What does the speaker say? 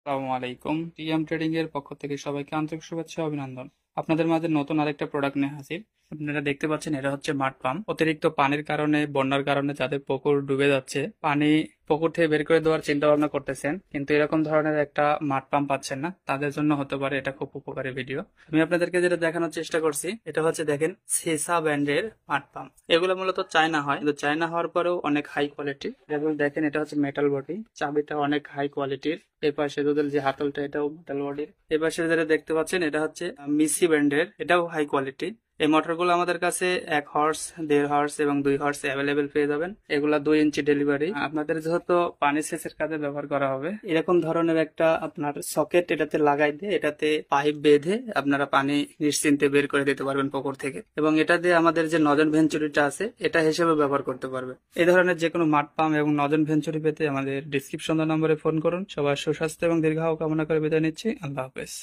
আসসালামু আলাইকুম। TM trading এর পক্ষ থেকে সবাইকে আন্তরিক শুভেচ্ছা ও অভিনন্দন। আপনাদের মাঝে নতুন আরেকটা প্রোডাক্ট নিয়ে হাজির। আপনারা দেখতে পাচ্ছেন এটা হচ্ছে মাড পাম্প। অতিরিক্ত পানির কারণে, বন্যার কারণে যাদের পুকুর ডুবে যাচ্ছে, পানি পুকুর থেকে বের করে দেওয়ার চিন্তা ভাবনা করতেছেন, কিন্তু এরকম ধরনের একটা মাড পাম্প পাচ্ছেন না, তাদের জন্য হতে পারে এটা খুব উপকারী ভিডিও। আমি আপনাদেরকে যেটা দেখানোর চেষ্টা করছি, এটা হচ্ছে দেখেন সেসা ব্র্যান্ডের মাড পাম্প। এগুলো মূলত চায়না হয়, কিন্তু চায়না হওয়ার পরেও অনেক হাই কোয়ালিটি। যেমন দেখেন এটা হচ্ছে মেটাল বডি, চাবিটা অনেক হাই কোয়ালিটির। এর পাশে দুধের যে হাতলটা, এটাও মেটাল বডির। এর পাশে যেটা দেখতে পাচ্ছেন এটা হচ্ছে মিসি ব্র্যান্ডের, এটাও হাই কোয়ালিটি। এই মোটরগুলো আমাদের কাছে 1 হর্স, 1.5 হর্স এবং 2 হর্স অ্যাভেলেবেল পেয়ে যাবেন। এগুলা 2 ইঞ্চি ডেলিভারি। আপনাদের যেহেতু পানি সেচের কাজে ব্যবহার করা হবে, এরকম ধরনের একটা আপনার সকেট এটাতে লাগাই দিয়ে এটাতে পাইপ বেঁধে আপনারা পানি নিশ্চিন্তে বের করে দিতে পারবেন পুকুর থেকে, এবং এটা দিয়ে আমাদের যে নজন ভেঞ্চুরিটা আছে এটা হিসেবে ব্যবহার করতে পারবে। এই ধরনের যে কোনো মাড পাম্প এবং নজন ভেঞ্চুরি পেতে আমাদের ডিসক্রিপশন নম্বরে ফোন করুন। সবার সুস্বাস্থ্য এবং দীর্ঘায়ু কামনা করে বিদায় নিচ্ছি। আল্লাহ হাফেজ।